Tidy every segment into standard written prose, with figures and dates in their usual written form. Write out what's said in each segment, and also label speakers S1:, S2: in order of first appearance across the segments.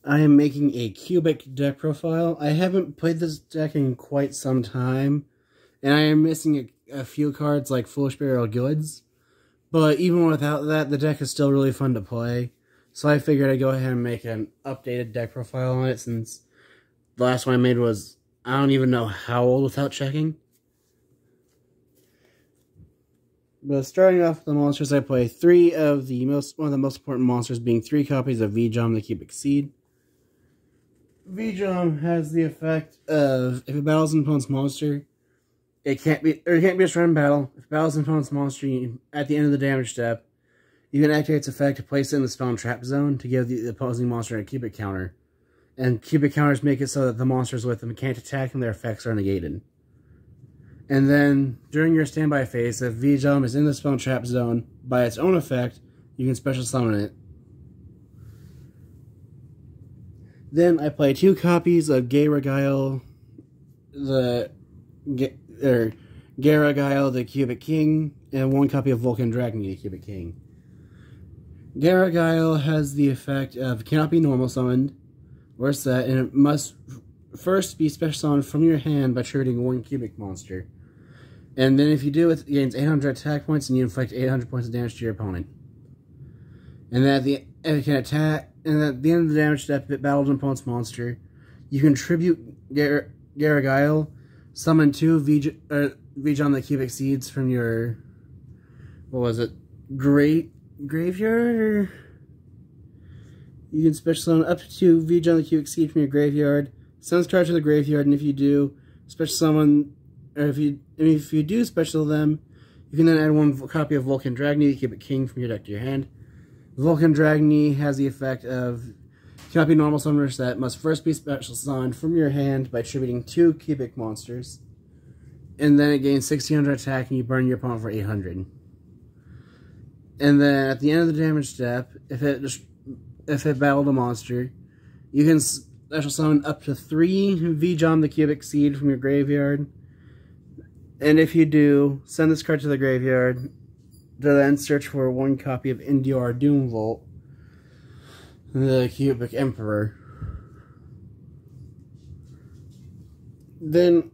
S1: I am making a cubic deck profile. I haven't played this deck in quite some time, and I am missing a few cards like Foolish Burial Goods. But even without that, the deck is still really fun to play. So I figured I'd go ahead and make an updated deck profile on it, since the last one I made was, I don't even know how old without checking. But starting off with the monsters, I play one of the most important monsters, being 3 copies of V-Jom the Cubic Seed. V-Jom has the effect of, if it battles an opponent's monster, it can't be destroyed in battle. If it battles an opponent's monster, at the end of the damage step, you can activate its effect to place it in the spell and trap zone to give the opposing monster a cubic counter. And cubic counters make it so that the monsters with them can't attack and their effects are negated. And then, during your standby phase, if V-Jom is in the spell and trap zone by its own effect, you can special summon it. Then I play 2 copies of Garagile the Cubic King, and 1 copy of Vulcan Dragon the Cubic King. Garagile has the effect of cannot be normal summoned or set, and it must first be special summoned from your hand by triggering 1 cubic monster. And then if you do, it gains 800 attack points and you inflict 800 points of damage to your opponent. And then it can attack, and at the end of the damage step, if it battles an opponent's monster, you can tribute Garagile, summon 2 V-Jom the Cubic Seeds from your, graveyard? You can special summon up to 2 V-Jom the Cubic Seed from your graveyard, send this card to the graveyard, and if you do, special summon, or if you do special them, you can then add 1 copy of Vulcan Dragon the Cubic King from your deck to your hand. Vulcan Dragon has the effect of cannot be normal summoners that must first be special summoned from your hand by tributing 2 cubic monsters. And then it gains 1600 attack and you burn your opponent for 800. And then at the end of the damage step, if it battled a monster, you can special summon up to 3 V-Jom the Cubic Seed from your graveyard. And if you do, send this card to the graveyard to then search for 1 copy of Indior Doomvolt, the Cubic Emperor. Then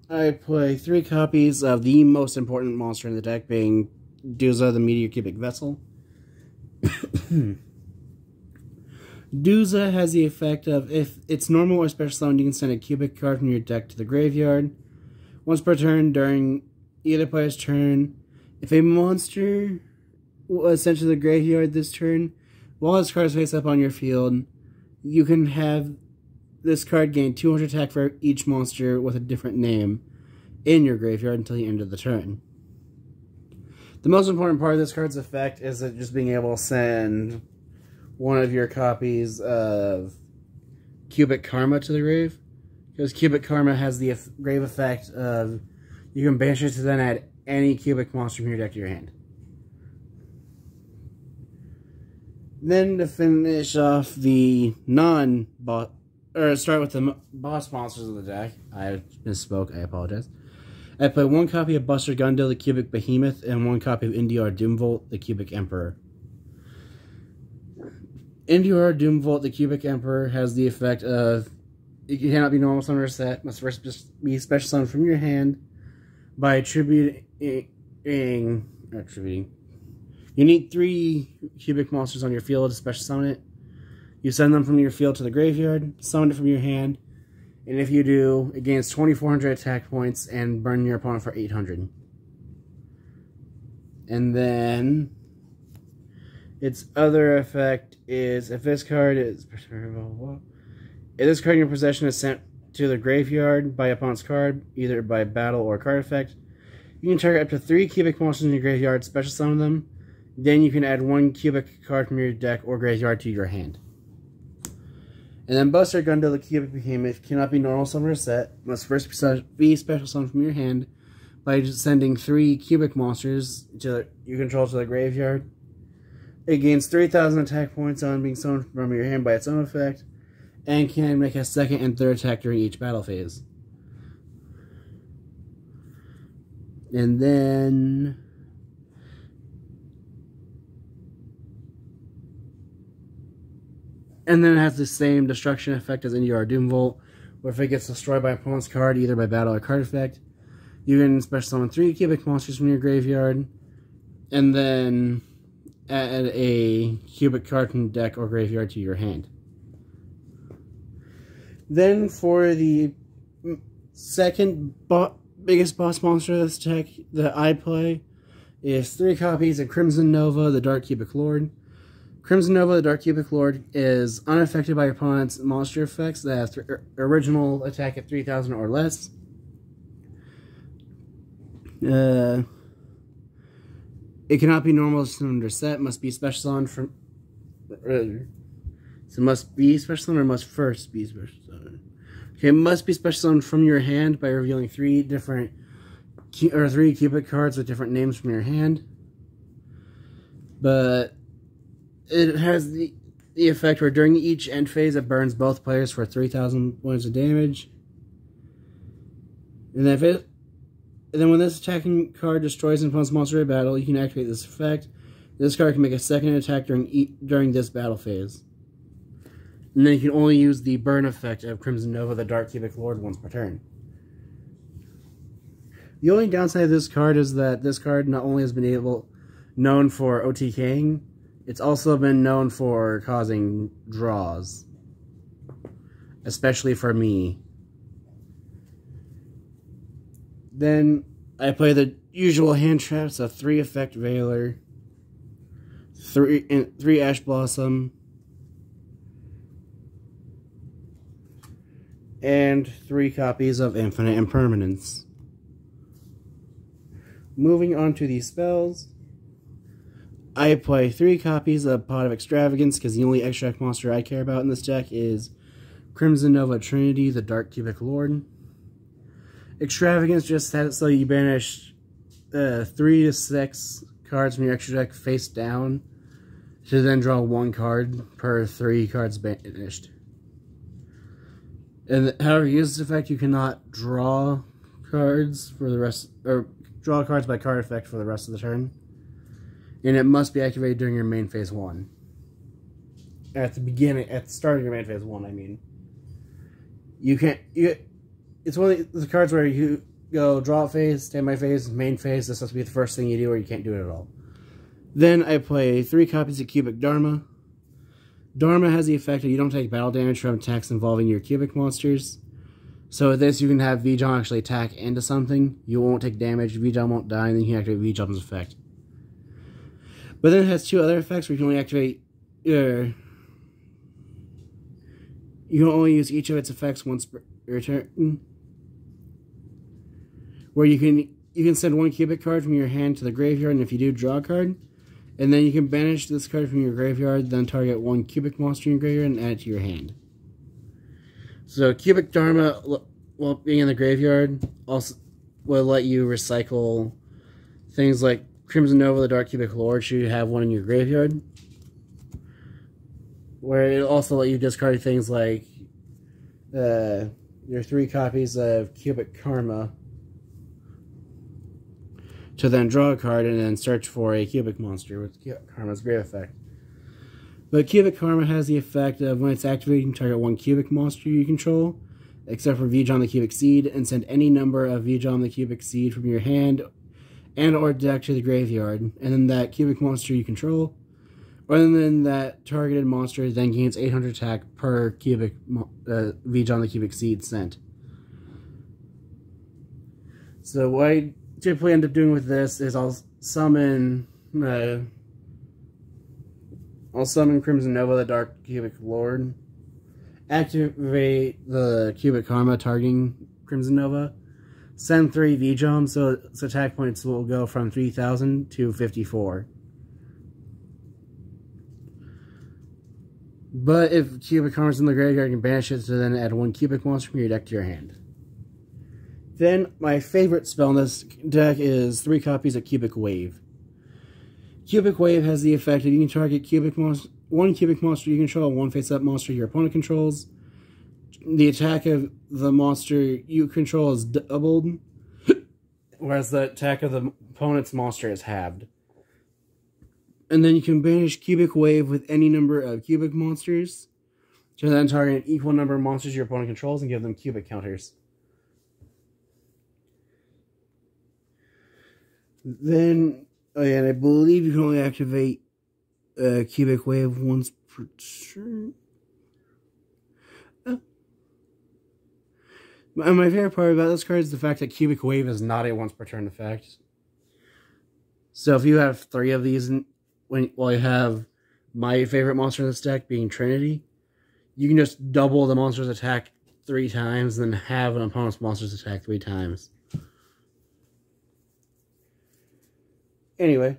S1: I play 3 copies of the most important monster in the deck, being Duza the Meteor Cubic Vessel. Duza has the effect of, if it's normal or special summon, you can send a cubic card from your deck to the graveyard. Once per turn during either player's turn, if a monster was sent to the graveyard this turn, while this card is face up on your field, you can have this card gain 200 attack for each monster with a different name in your graveyard until the end of the turn. The most important part of this card's effect is just being able to send 1 of your copies of Cubic Karma to the grave. Because Cubic Karma has the grave effect of, you can banish it to then add any cubic monster from your deck to your hand. Then to finish off the start with the boss monsters of the deck, I misspoke, I apologize. I play 1 copy of Buster Gundle, the Cubic Behemoth, and 1 copy of Indior Doomvolt, the Cubic Emperor. Indior Doomvolt, the Cubic Emperor, has the effect of, it cannot be normal summoner set, must first be special summoned from your hand by attributing. You need 3 cubic monsters on your field to special summon it. You send them from your field to the graveyard, summon it from your hand, and if you do, it gains 2400 attack points and burn your opponent for 800. And then its other effect is, if this card is if this card in your possession is sent to the graveyard by opponent's card, either by battle or card effect, you can target up to 3 cubic monsters in your graveyard, special summon them. Then you can add 1 cubic card from your deck or graveyard to your hand. And then Buster Gundle, the Cubic Behemoth, cannot be normal summoner set, must first be special summoned from your hand by just sending 3 cubic monsters you control to the graveyard. It gains 3000 attack points on being summoned from your hand by its own effect, and can make a 2nd and 3rd attack during each battle phase. And then And then it has the same destruction effect as NDR Doomvolt, where if it gets destroyed by an opponent's card, either by battle or card effect, you can special summon 3 cubic monsters from your graveyard, and then add a cubic card from the deck or graveyard to your hand. Then for the second biggest boss monster of this deck that I play is 3 copies of Crimson Nova, the Dark Cubic Lord. Crimson Nova, the Dark Cubic Lord, is unaffected by your opponent's monster effects that have original attack at 3,000 or less. It cannot be normal summoned or set. Must be special summoned from. So must be special summoned or must first be special summoned. Okay, must be special summoned from your hand by revealing 3 cubic cards with different names from your hand. But it has the effect where during each end phase it burns both players for 3,000 points of damage. And then when this attacking card destroys an opponent's monster in battle, you can activate this effect. This card can make a second attack during this battle phase. And then you can only use the burn effect of Crimson Nova, the Dark Cubic Lord, once per turn. The only downside of this card is that this card not only has been known for OTKing, it's also been known for causing draws. Especially for me. Then I play the usual hand traps of 3 Effect Veiler, 3 Ash Blossom, and 3 copies of Infinite Impermanence. Moving on to these spells, I play 3 copies of Pot of Extravagance because the only extract monster I care about in this deck is Crimson Nova Trinity, the Dark Cubic Lord. Extravagance just has it so you banish 3 to 6 cards from your extra deck face down to then draw 1 card per 3 cards banished. And however you use this effect, you cannot draw cards for the rest, or draw cards by card effect for the rest of the turn. And it must be activated during your main phase 1. At the start of your main phase 1, I mean. It's one of the cards where you go draw phase, standby phase, main phase. This has to be the first thing you do, or you can't do it at all. Then I play 3 copies of Cubic Dharma. Dharma has the effect that you don't take battle damage from attacks involving your cubic monsters. So with this, you can have V-Jump actually attack into something. You won't take damage, V-Jump won't die, and then you can activate V-Jump's effect. But then it has 2 other effects where you can only activate. You can only use each of its effects once per turn. Where you can send 1 cubic card from your hand to the graveyard, and if you do, draw a card. And then you can banish this card from your graveyard, then target 1 cubic monster in your graveyard and add it to your hand. So Cubic Dharma, while being in the graveyard, also will let you recycle things like Crimson Nova, the Dark Cubic Lord, should you have 1 in your graveyard. Where it'll also let you discard things like your 3 copies of Cubic Karma to then draw a card and then search for a cubic monster with Karma's great effect. But Cubic Karma has the effect of when it's activated, you can target 1 cubic monster you control, except for V-John the Cubic Seed, and send any number of V-John the Cubic Seed from your hand and or deck to the graveyard, and then that cubic monster you control, or then that targeted monster then gains 800 attack per cubic V-John the Cubic Seed sent. So what I typically end up doing with this is I'll summon Crimson Nova, the Dark Cubic Lord, activate the Cubic Karma targeting Crimson Nova, send 3 V-Jumps, so its attack points will go from 3,000 to 54. But if Cubic Karma's in the graveyard, you can banish it to then add 1 cubic monster from your deck to your hand. Then, my favorite spell in this deck is 3 copies of Cubic Wave. Cubic Wave has the effect that you can target 1 cubic monster you control, 1 face-up monster your opponent controls. The attack of the monster you control is doubled, whereas the attack of the opponent's monster is halved. And then you can banish Cubic Wave with any number of cubic monsters, To then target an equal number of monsters your opponent controls and give them cubic counters. Then, oh yeah, and I believe you can only activate cubic wave once per turn. And my favorite part about this card is the fact that cubic wave is not a once per turn effect. So if you have 3 of these, while you have my favorite monster in this deck being Trinity, you can just double the monster's attack 3 times, and then have an opponent's monster's attack 3 times. Anyway,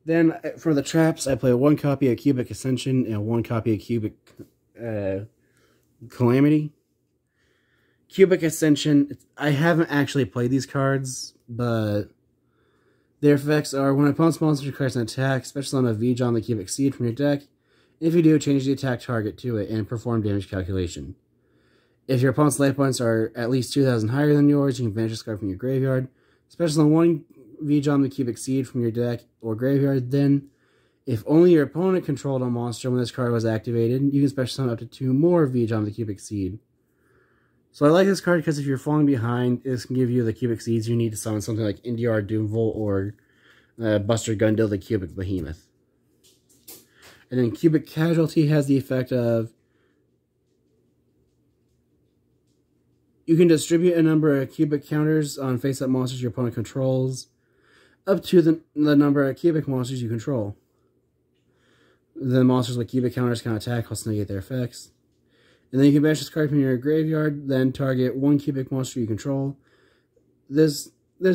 S1: then for the traps, I play 1 copy of Cubic Ascension and 1 copy of Cubic Calamity. Cubic Ascension, I haven't actually played these cards, but their effects are when an opponent's monster declares an attack, special on a V on the Cubic Seed from your deck. If you do, change the attack target to it and perform damage calculation. If your opponent's life points are at least 2,000 higher than yours, you can banish this card from your graveyard. Special on 1 V on the Cubic Seed from your deck or graveyard. Then, if only your opponent controlled a monster when this card was activated, you can special summon up to 2 more V on the Cubic Seed. So I like this card because if you're falling behind, this can give you the Cubic Seeds you need to summon something like Indiar Doomvolt or Buster Gundil the Cubic Behemoth. And then Cubic Casualty has the effect of you can distribute a number of cubic counters on face-up monsters your opponent controls up to the number of cubic monsters you control. The monsters with cubic counters can attack, plus negate their effects. And then you can banish this card from your graveyard, then target 1 cubic monster you control. This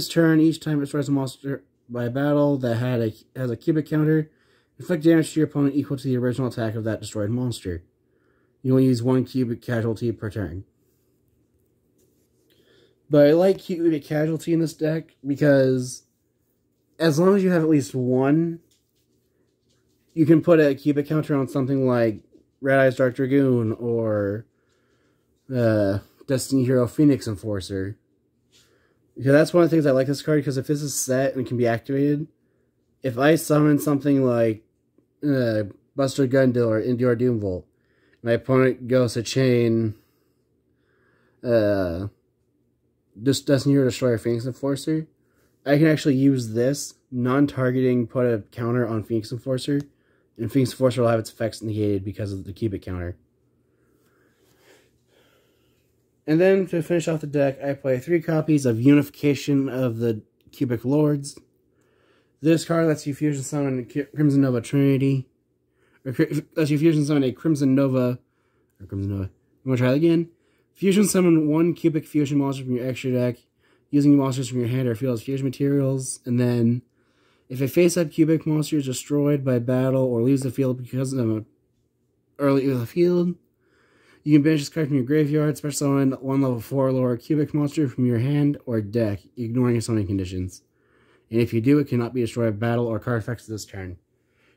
S1: turn, each time it destroys a monster by battle that has a cubic counter, inflict damage to your opponent equal to the original attack of that destroyed monster. You only use 1 cubic casualty per turn. But I like cubic casualty in this deck because as long as you have at least 1, you can put a cubic counter on something like Red Eyes Dark Dragoon or Destiny Hero Phoenix Enforcer. Because that's one of the things I like this card, because if this is set and can be activated, if I summon something like Buster Gundil or Indior Doomvolt, my opponent goes to chain just Destiny Hero Destroyer Phoenix Enforcer, I can actually use this, non-targeting, put a counter on Phoenix Enforcer, and Phoenix Enforcer will have its effects negated because of the cubic counter. And then, to finish off the deck, I play 3 copies of Unification of the Cubic Lords. This card lets you fusion summon a Crimson Nova Trinity. Or lets you fusion summon a Crimson Nova. I'm going to try that again. Fusion summon 1 cubic fusion monster from your extra deck, using monsters from your hand or field as fusion materials. And then, if a face-up cubic monster is destroyed by battle or leaves the field because of an early in the field, you can banish this card from your graveyard, special summon 1 level 4 or lower cubic monster from your hand or deck, ignoring your summoning conditions. And if you do, it cannot be destroyed by battle or card effects this turn.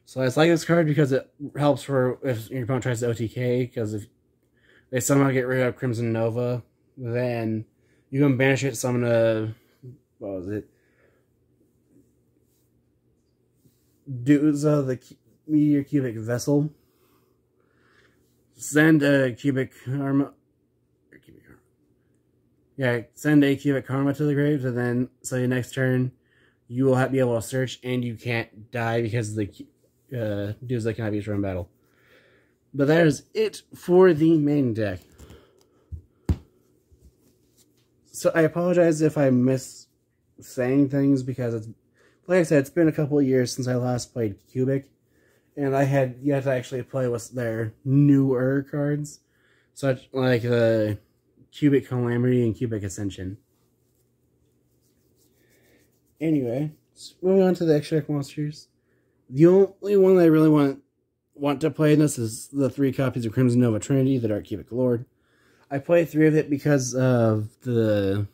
S1: So I just like this card because it helps for if your opponent tries to OTK, because if they somehow get rid of Crimson Nova, then you can banish it, summon a, what was it? Duza, the Meteor Cubic Vessel. Send a cubic karma. Yeah, send a cubic karma to the grave, and then so your next turn you will be able to search, and you can't die because the dudes that cannot be destroyed in battle. But that is it for the main deck. So I apologize if I miss saying things because it's, like I said, it's been a couple of years since I last played Cubic. And I had yet to actually play with their newer cards, such like the Cubic Calamity and Cubic Ascension. Anyway, moving on to the extra deck monsters. The only one I really want to play in this is the 3 copies of Crimson Nova Trinity, the Dark Cubic Lord. I play 3 of it because of the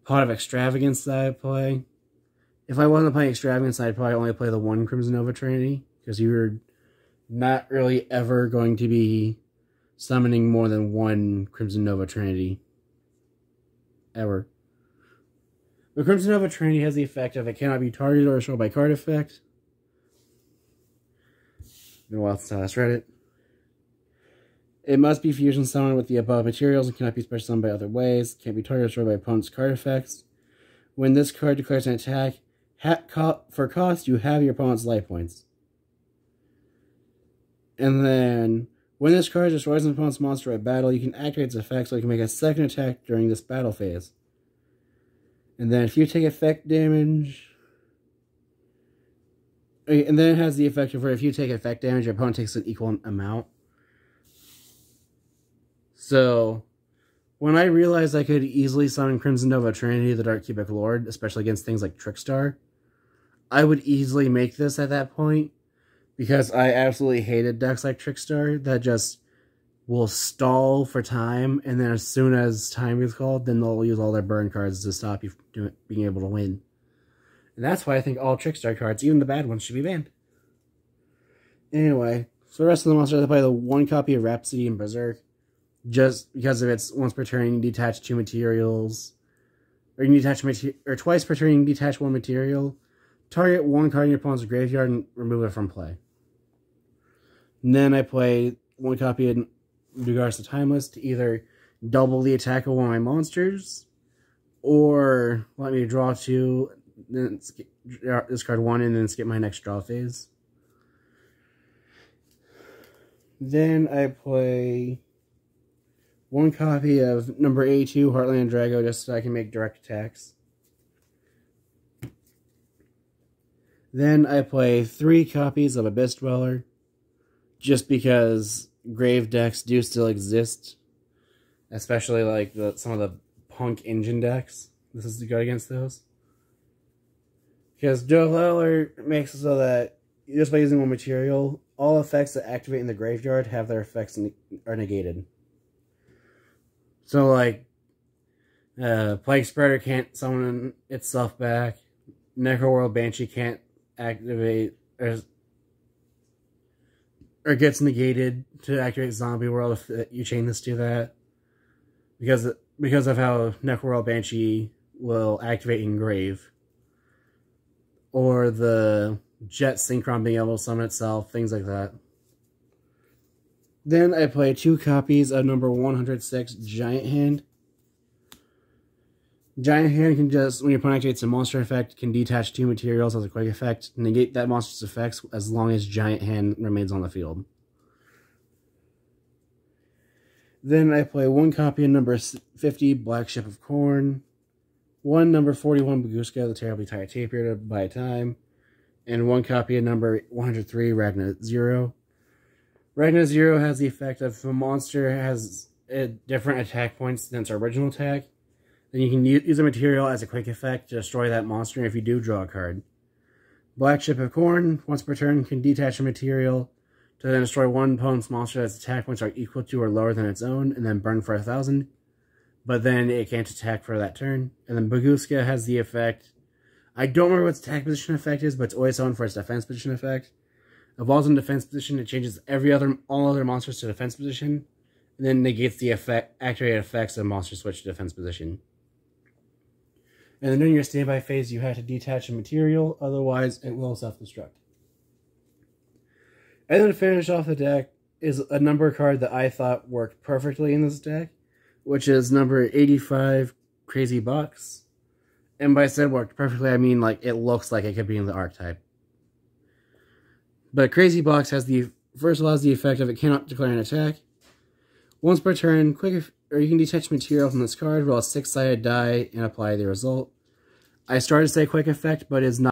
S1: Pot of Extravagance that I play. If I wasn't playing Extravagance, I'd probably only play the 1 Crimson Nova Trinity, because you're not really ever going to be summoning more than 1 Crimson Nova Trinity. Ever. The Crimson Nova Trinity has the effect of it cannot be targeted or destroyed by card effect. Been a while since I last read it. It must be fusion summoned with the above materials and cannot be special summoned by other ways. Can't be targeted or destroyed by opponent's card effects. When this card declares an attack, for cost, you have your opponent's life points. And then, when this card destroys an opponent's monster at battle, you can activate its effect so you can make a second attack during this battle phase. And then if you take effect damage... And then it has the effect of where if you take effect damage, your opponent takes an equal amount. So, when I realized I could easily summon Crimson Nova Trinity, the Dark Cubic Lord, especially against things like Trickstar, I would easily make this at that point, because I absolutely hated decks like Trickstar that just will stall for time, and then as soon as time is called, then they'll use all their burn cards to stop you from being able to win. And that's why I think all Trickstar cards, even the bad ones, should be banned. Anyway, so the rest of the monsters, I play the one copy of Rhapsody and Berserk, just because of its once per turn, you can detach 2 materials, or you can detach or twice per turn, you can detach 1 material, target 1 card in your opponent's graveyard, and remove it from play. And then I play 1 copy of Dugar's the Timeless to either double the attack of one of my monsters, or let me draw 2, then discard 1, and then skip my next draw phase. Then I play 1 copy of number 82, Heartland Drago, just so I can make direct attacks. Then I play 3 copies of Abyss Dweller, just because grave decks do still exist, especially like some of the Punk Engine decks. This is to go against those. Because Dweller makes it so that just by using 1 material, all effects that activate in the graveyard have their effects are negated. So like, Plague Spreader can't summon itself back, Necroworld Banshee can't activate, or gets negated to activate Zombie World if you chain this to that. Because of how Necroworld Banshee will activate Engrave. Or the Jet Synchron being able to summon itself, things like that. Then I play 2 copies of number 106, Giant Hand. Giant Hand can just, when your opponent activates a monster effect, can detach 2 materials as a quick effect, negate that monster's effects as long as Giant Hand remains on the field. Then I play 1 copy of number 50, Black Ship of Corn. 1 number 41, Baguska, the Terribly Tired Tapir to buy time. And 1 copy of number 103, Ragna Zero. Ragna Zero has the effect of if a monster has different attack points than its original attack, then you can use a material as a quick effect to destroy that monster, and if you do, draw a card. Black Ship of Corn, once per turn, can detach a material to then destroy 1 opponent's monster that's attack points are equal to or lower than its own, and then burn for 1,000. But then it can't attack for that turn. And then Baguska has the effect, I don't remember what its attack position effect is, but it's always on for its defense position effect. Evolves in defense position, it changes all other monsters to defense position, and then negates the activated effects of monster switch to defense position. And then during your standby phase, you have to detach a material, otherwise it will self-destruct. And then to finish off the deck is a number card that I thought worked perfectly in this deck, which is number 85, Crazy Box. And by said worked perfectly, I mean like it looks like it could be in the archetype. But Crazy Box has first allows the effect of it cannot declare an attack. Once per turn, you can detach material from this card, roll a 6-sided die, and apply the result. I started to say quick effect, but it's not.